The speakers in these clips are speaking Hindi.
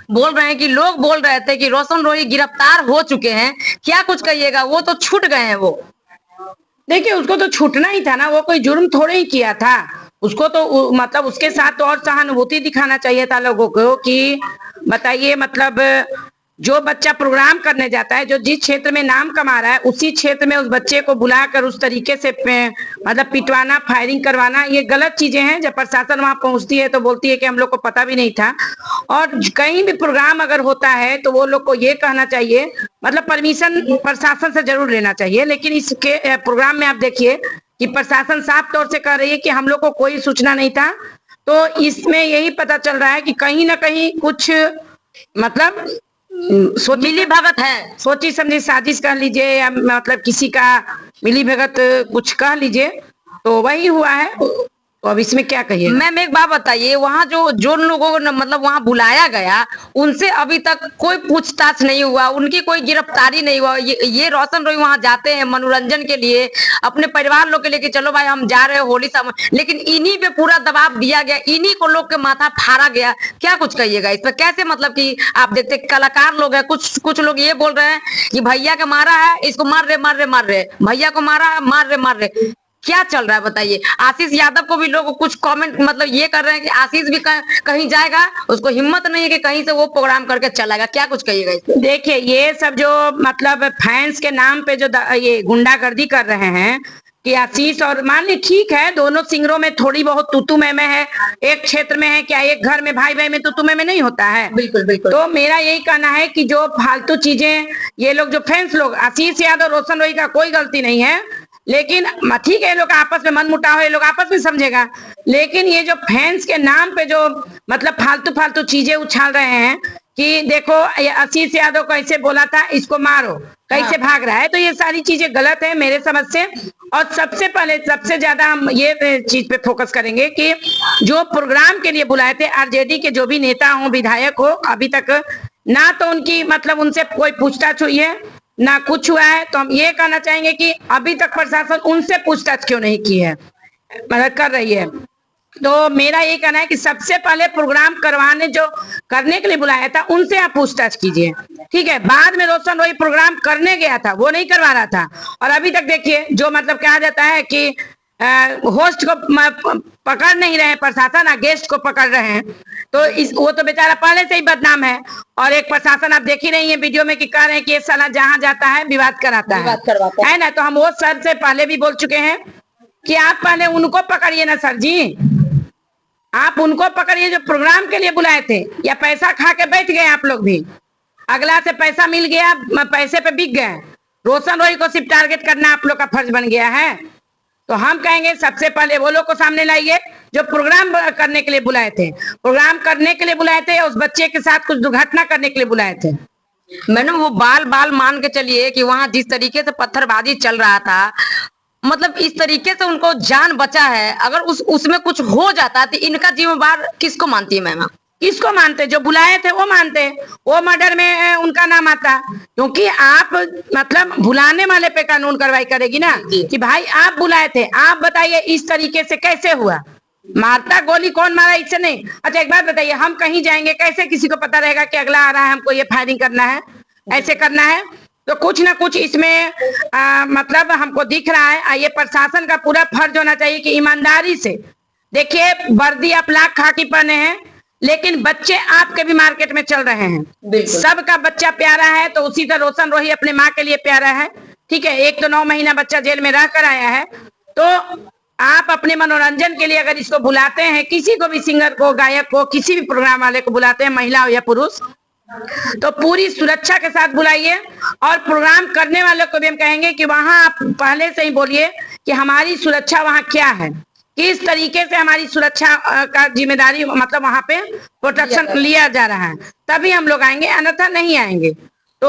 बोल रहे हैं कि लोग बोल रहे थे कि रोशन रोही गिरफ्तार हो चुके हैं, क्या कुछ कहिएगा? वो तो छूट गए हैं वो। देखिए, उसको तो छूटना ही था ना, वो कोई जुर्म थोड़े ही किया था। उसको तो मतलब उसके साथ तो और सहानुभूति दिखाना चाहिए था लोगों को कि बताइए, मतलब जो बच्चा प्रोग्राम करने जाता है, जो जिस क्षेत्र में नाम कमा रहा है, उसी क्षेत्र में उस बच्चे को बुलाकर उस तरीके से मतलब पिटवाना, फायरिंग करवाना, ये गलत चीजें हैं। जब प्रशासन वहां पहुंचती है तो बोलती है कि हम लोग को पता भी नहीं था। और कहीं भी प्रोग्राम अगर होता है तो वो लोग को ये कहना चाहिए, मतलब परमिशन प्रशासन से जरूर लेना चाहिए। लेकिन इसके प्रोग्राम में आप देखिए कि प्रशासन साफ तौर से कह रही है कि हम लोग को कोई सूचना नहीं था। तो इसमें यही पता चल रहा है कि कहीं ना कहीं कुछ मतलब मिली भगत है, सोची समझी साजिश कह लीजिए, या मतलब किसी का मिली भगत कुछ कह लीजिए, तो वही हुआ है। तो अब इसमें क्या कहिए? मैम एक बात बताइए, वहाँ जो लोगों को मतलब वहाँ बुलाया गया, उनसे अभी तक कोई पूछताछ नहीं हुआ, उनकी कोई गिरफ्तारी नहीं हुआ। ये रोशन रोही वहाँ जाते हैं मनोरंजन के लिए, अपने परिवार लोग के लिए कि चलो भाई हम जा रहे हैं होली समय, लेकिन इन्हीं पे पूरा दबाव दिया गया, इन्हीं को लोग के माथा फाड़ा गया। क्या कुछ कहिएगा इस पर? कैसे मतलब कि आप देखते कलाकार लोग हैं, कुछ लोग ये बोल रहे हैं कि भैया के मारा है, इसको मार रहे, भैया को मारा है, मार रहे। क्या चल रहा है बताइए? आशीष यादव को भी लोग कुछ कमेंट मतलब ये कर रहे हैं कि आशीष भी कहीं जाएगा, उसको हिम्मत नहीं है कि कहीं से वो प्रोग्राम करके चलाएगा। क्या कुछ कहिएगा इसमें? देखिए, ये सब जो मतलब फैंस के नाम पे जो ये गुंडागर्दी कर रहे हैं कि आशीष, और मान ली ठीक है, दोनों सिंगरों में थोड़ी बहुत तू में है, एक क्षेत्र में है, क्या एक घर में भाई भाई में तू में नहीं होता है? बिल्कुल बिल्कुल। तो मेरा यही कहना है कि जो फालतू चीजें ये लोग जो फैंस लोग, आशीष यादव रोशन रोही का कोई गलती नहीं है, लेकिन ठीक है, ये लोग आपस में मन मुटाव है, ये लोग आपस में समझेगा। लेकिन ये जो फैंस के नाम पे जो मतलब फालतू चीजें उछाल रहे हैं कि देखो ये आशीष यादव को ऐसे बोला था, इसको मारो, कैसे भाग रहा है, तो ये सारी चीजें गलत है मेरे समझ से। और सबसे पहले सबसे ज्यादा हम ये चीज पे फोकस करेंगे कि जो प्रोग्राम के लिए बुलाए थे आरजेडी के जो भी नेता हो, विधायक हो, अभी तक ना तो उनकी मतलब उनसे कोई पूछताछ हुई है, ना कुछ हुआ है। तो हम ये कहना चाहेंगे कि अभी तक प्रशासन उनसे पूछताछ क्यों नहीं की है, मतलब कर रही है। तो मेरा ये कहना है कि सबसे पहले प्रोग्राम करने के लिए बुलाया था, उनसे आप पूछताछ कीजिए, ठीक है। बाद में रोशन रोही प्रोग्राम करने गया था, वो नहीं करवा रहा था। और अभी तक देखिए जो मतलब कहा जाता है कि होस्ट को पकड़ नहीं रहे प्रशासन, गेस्ट को पकड़ रहे हैं, तो वो तो बेचारा पहले से ही बदनाम है। और एक प्रशासन आप देख ही रही है वीडियो में कि कह रहे हैं कि ये साला जहां जाता है विवाद कराता है ना। तो हम वो सर से पहले भी बोल चुके हैं कि आप पहले उनको पकड़िए ना सर जी, आप उनको पकड़िए जो प्रोग्राम के लिए बुलाए थे। या पैसा खा के बैठ गए आप लोग भी, अगला से पैसा मिल गया, पैसे पे बिक गए। रोशन रोही को सिर्फ टारगेट करना आप लोग का फर्ज बन गया है। तो हम कहेंगे सबसे पहले वो लोग को सामने लाइए जो प्रोग्राम करने के लिए बुलाए थे, प्रोग्राम करने के लिए बुलाए थे, उस बच्चे के साथ कुछ दुर्घटना करने के लिए बुलाए थे। मैडम वो बाल मान के चलिए कि वहां जिस तरीके से पत्थरबाजी चल रहा था, मतलब इस तरीके से उनको जान बचा है, अगर उसमें कुछ हो जाता तो इनका जिम्मेवार किसको मानती है मैम? किसको मानते? जो बुलाए थे वो मानते, वो मर्डर में उनका नाम आता। क्योंकि आप मतलब बुलाने वाले पे कानून कार्रवाई करेगी ना कि भाई आप बुलाए थे, आप बताइए इस तरीके से कैसे हुआ, मारता गोली कौन मारा, इससे नहीं। अच्छा एक बात बताइए, हम कहीं जाएंगे कैसे किसी को पता रहेगा कि अगला आ रहा है, हमको ये फायरिंग करना है, ऐसे करना है? तो कुछ ना कुछ इसमें मतलब हमको दिख रहा है। ये प्रशासन का पूरा फर्ज होना चाहिए कि ईमानदारी से देखिए, वर्दी आप लाख खाकी पहने हैं, लेकिन बच्चे आपके भी मार्केट में चल रहे हैं। सबका बच्चा प्यारा है, तो उसी तरह रोशन रोही अपने माँ के लिए प्यारा है, ठीक है। एक तो 9 महीना बच्चा जेल में रह कर आया है, तो आप अपने मनोरंजन के लिए अगर इसको बुलाते हैं, किसी को भी सिंगर को, गायक को, किसी भी प्रोग्राम वाले को बुलाते हैं, महिला हो या पुरुष, तो पूरी सुरक्षा के साथ बुलाइए। और प्रोग्राम करने वालों को भी हम कहेंगे कि वहां आप पहले से ही बोलिए कि हमारी सुरक्षा वहां क्या है, किस तरीके से हमारी सुरक्षा का जिम्मेदारी मतलब वहां पे प्रोटेक्शन लिया जा रहा है, तभी हम लोग आएंगे, अन्यथा नहीं आएंगे। तो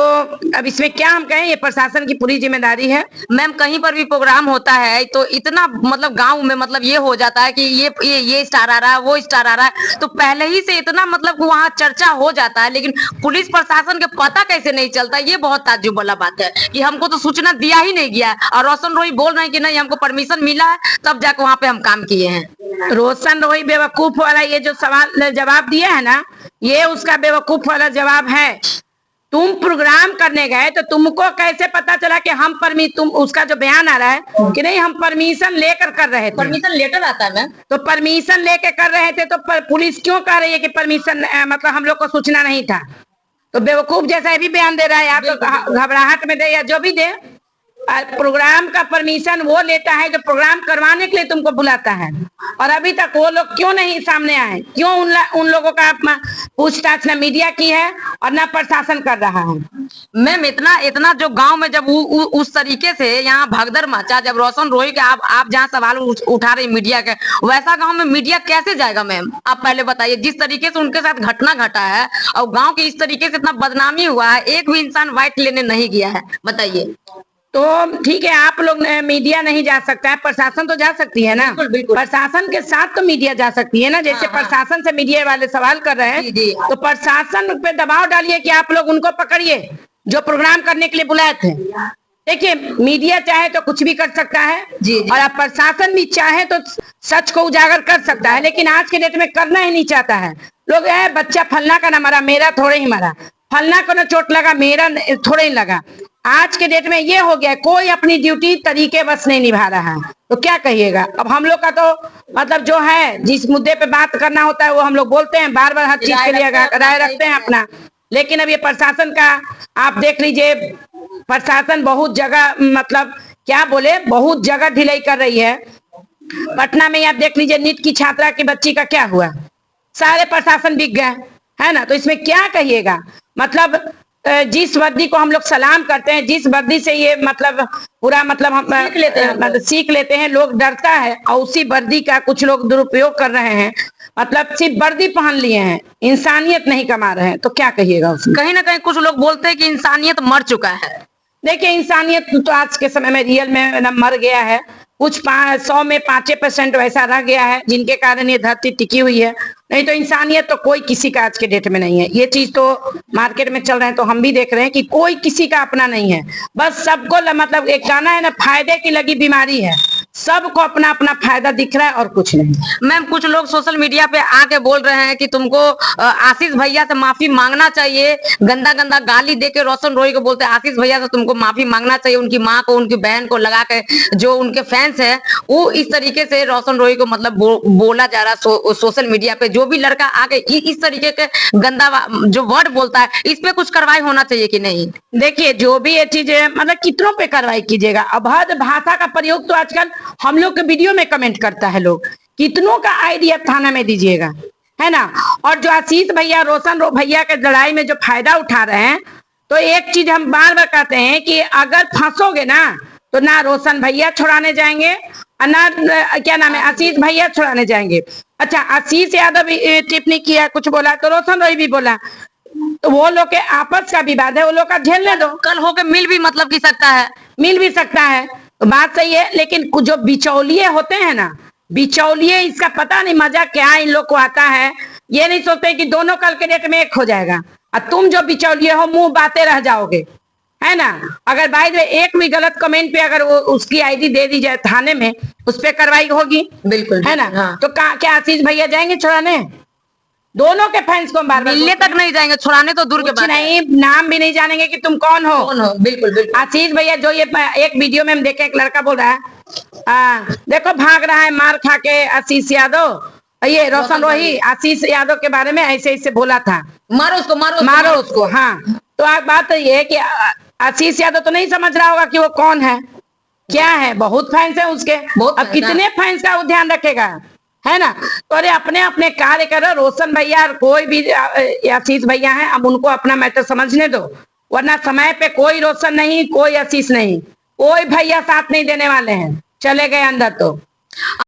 अब इसमें क्या हम कहें, ये प्रशासन की पूरी जिम्मेदारी है। मैम कहीं पर भी प्रोग्राम होता है तो इतना मतलब गांव में मतलब ये हो जाता है कि ये स्टार आ रहा है, वो स्टार आ रहा है, तो पहले ही से इतना मतलब वहाँ चर्चा हो जाता है, लेकिन पुलिस प्रशासन के पता कैसे नहीं चलता, ये बहुत ताज्जुब वाला बात है कि हमको तो सूचना दिया ही नहीं गया। और रोशन रोही बोल रहे हैं कि नहीं हमको परमिशन मिला है, तब जाकर वहाँ पे हम काम किए हैं। रोशन रोही बेवकूफ वाला ये जो सवाल जवाब दिया है ना, ये उसका बेवकूफ वाला जवाब है। तुम प्रोग्राम करने गए तो तुमको कैसे पता चला कि तुम उसका जो बयान आ रहा है कि नहीं हम परमिशन लेकर कर रहे थे। परमिशन लेटर आता है मैम। तो परमिशन लेके कर रहे थे तो पुलिस क्यों कह रही है कि परमिशन मतलब हम लोग को सूचना नहीं था? तो बेवकूफ जैसा ये भी बयान दे रहा है, या तो घबराहट में दे या जो भी दे। प्रोग्राम का परमिशन वो लेता है जो प्रोग्राम करवाने के लिए तुमको बुलाता है, और अभी तक वो लोग क्यों नहीं सामने आए? क्यों उन लोगों का पूछताछ न मीडिया की है और न प्रशासन कर रहा है? मैम इतना जो गांव में जब उस तरीके से यहाँ भगदड़ मचा, जब रोशन रोही के आप जहाँ सवाल उठा रहे मीडिया के, वैसा गांव में मीडिया कैसे जाएगा मैम? आप पहले बताइए। जिस तरीके से उनके साथ घटना घटा है और गाँव की इस तरीके से इतना बदनामी हुआ है, एक भी इंसान वाइट लेने नहीं गया है, बताइए। तो ठीक है, आप लोग मीडिया नहीं जा सकता है, प्रशासन तो जा सकती है ना। बिल्कुल बिल्कुल। प्रशासन के साथ तो मीडिया जा सकती है ना। जैसे प्रशासन से मीडिया वाले सवाल कर रहे हैं, तो प्रशासन पे दबाव डालिए कि आप लोग उनको पकड़िए जो प्रोग्राम करने के लिए बुलाए थे। देखिए, मीडिया चाहे तो कुछ भी कर सकता है जी। और अब प्रशासन भी चाहे तो सच को उजागर कर सकता है, लेकिन आज के डेट में करना ही नहीं चाहता है। लोग बच्चा फलना का ना मरा, मेरा थोड़े ही मरा, फलना को ना चोट लगा, मेरा थोड़े ही लगा। आज के डेट में ये हो गया, कोई अपनी ड्यूटी तरीके बस नहीं निभा रहा है। तो क्या कहिएगा? अब हम लोग का तो मतलब जो है, जिस मुद्दे पे बात करना होता है वो हम लोग बोलते हैं, बार बार हर चीज के लिए राय रखते हैं अपना। लेकिन अब ये प्रशासन का आप देख लीजिए, प्रशासन बहुत जगह मतलब क्या बोले, बहुत जगह ढिलाई कर रही है। पटना में आप देख लीजिए, नीट की छात्रा की बच्ची का क्या हुआ, सारे प्रशासन बिक गए, है ना। तो इसमें क्या कहिएगा? मतलब जिस वर्दी को हम लोग सलाम करते हैं, जिस वर्दी से ये मतलब पूरा मतलब हम सीख लेते हैं, लोग डरता है, और उसी वर्दी का कुछ लोग दुरुपयोग कर रहे हैं। मतलब सिर्फ वर्दी पहन लिए हैं, इंसानियत नहीं कमा रहे हैं। तो क्या कहिएगा उसमें? कहीं ना कहीं कुछ लोग बोलते हैं कि इंसानियत मर चुका है। देखिए, इंसानियत तो आज के समय में रियल में मर गया है। कुछ 100 में 5% वैसा रह गया है जिनके कारण ये धरती टिकी हुई है। नहीं तो इंसानियत तो कोई किसी का आज के डेट में नहीं है। ये चीज तो मार्केट में चल रहे हैं, तो हम भी देख रहे हैं कि कोई किसी का अपना नहीं है। बस सबको मतलब एक गाना है ना, फायदे की लगी बीमारी है, सबको अपना अपना फायदा दिख रहा है और कुछ नहीं। मैम, कुछ लोग सोशल मीडिया पे आके बोल रहे हैं कि तुमको आशीष भैया से माफी मांगना चाहिए। गंदा गंदा गाली देके रोशन रोही को बोलते हैं आशीष भैया से तुमको माफी मांगना चाहिए। उनकी माँ को, उनकी बहन को लगा के, जो उनके फैंस है, वो इस तरीके से रोशन रोही को मतलब बोला जा रहा है सोशल मीडिया पे। जो भी लड़का आके इस तरीके के गंदा जो वर्ड बोलता है, इस पे कुछ कार्रवाई होना चाहिए कि नहीं? देखिए, जो भी ये चीज है, मतलब कितनों पे कार्रवाई कीजिएगा। अभद्र भाषा का प्रयोग तो आजकल हम लोग के वीडियो में कमेंट करता है लोग, कितनों का आइडिया थाना में दीजिएगा, है ना। और जो आशीष भैया, रोशन भैया के लड़ाई में जो फायदा उठा रहे हैं, तो एक चीज हम बार बार कहते हैं कि अगर फंसोगे ना, तो ना रोशन भैया छुड़ाने जाएंगे और ना क्या नाम है, आशीष भैया छुड़ाने जाएंगे। अच्छा, आशीष यादव टिप्पणी किया, कुछ बोला, तो रोशन रोही भी बोला, तो वो लोग के आपस का विवाद है, वो लोग का झेलने दो। कल होके मिल भी मतलब की सकता है, मिल भी सकता है, तो बात सही है। लेकिन जो बिचौलिए होते हैं ना, बिचौलिए, इसका पता नहीं मजा क्या इन लोग को आता है। ये नहीं सोचते कि दोनों कल के डेट में एक हो जाएगा, और तुम जो बिचौलिए हो मुंह बातें रह जाओगे, है ना। अगर भाई एक भी गलत कमेंट पे अगर वो उसकी आईडी दे दी जाए थाने में, उस पर कार्रवाई होगी, बिल्कुल, है ना। हाँ। तो क्या आशीष भैया जाएंगे छुड़ाने? दोनों के फैंस को बार बार मिलने तक नहीं जाएंगे, छुड़ाने तो दूर के बात है। नहीं, नाम भी नहीं जानेंगे कि तुम कौन हो। बिल्कुल बिल्कुल। आशीष भैया जो ये एक वीडियो में हम देखे, एक लड़का बोल रहा है देखो भाग रहा है मार खा के आशीष यादव, ये रोशन रोही आशीष यादव के बारे में ऐसे ऐसे बोला था, मारो उसको, मारो उसको। हाँ, तो आप बात ये है कि आशीष यादव तो नहीं समझ रहा होगा कि वो कौन है, क्या है। बहुत फैंस है उसके, अब कितने फैंस का वो ध्यान रखेगा, है ना। तो अरे अपने अपने कार्य करो। रोशन भैया और कोई भी आशीष भैया है, अब उनको अपना मैटर समझने दो, वरना समय पे कोई रोशन नहीं, कोई आशीष नहीं, कोई भैया साथ नहीं देने वाले हैं। चले गए अंदर तो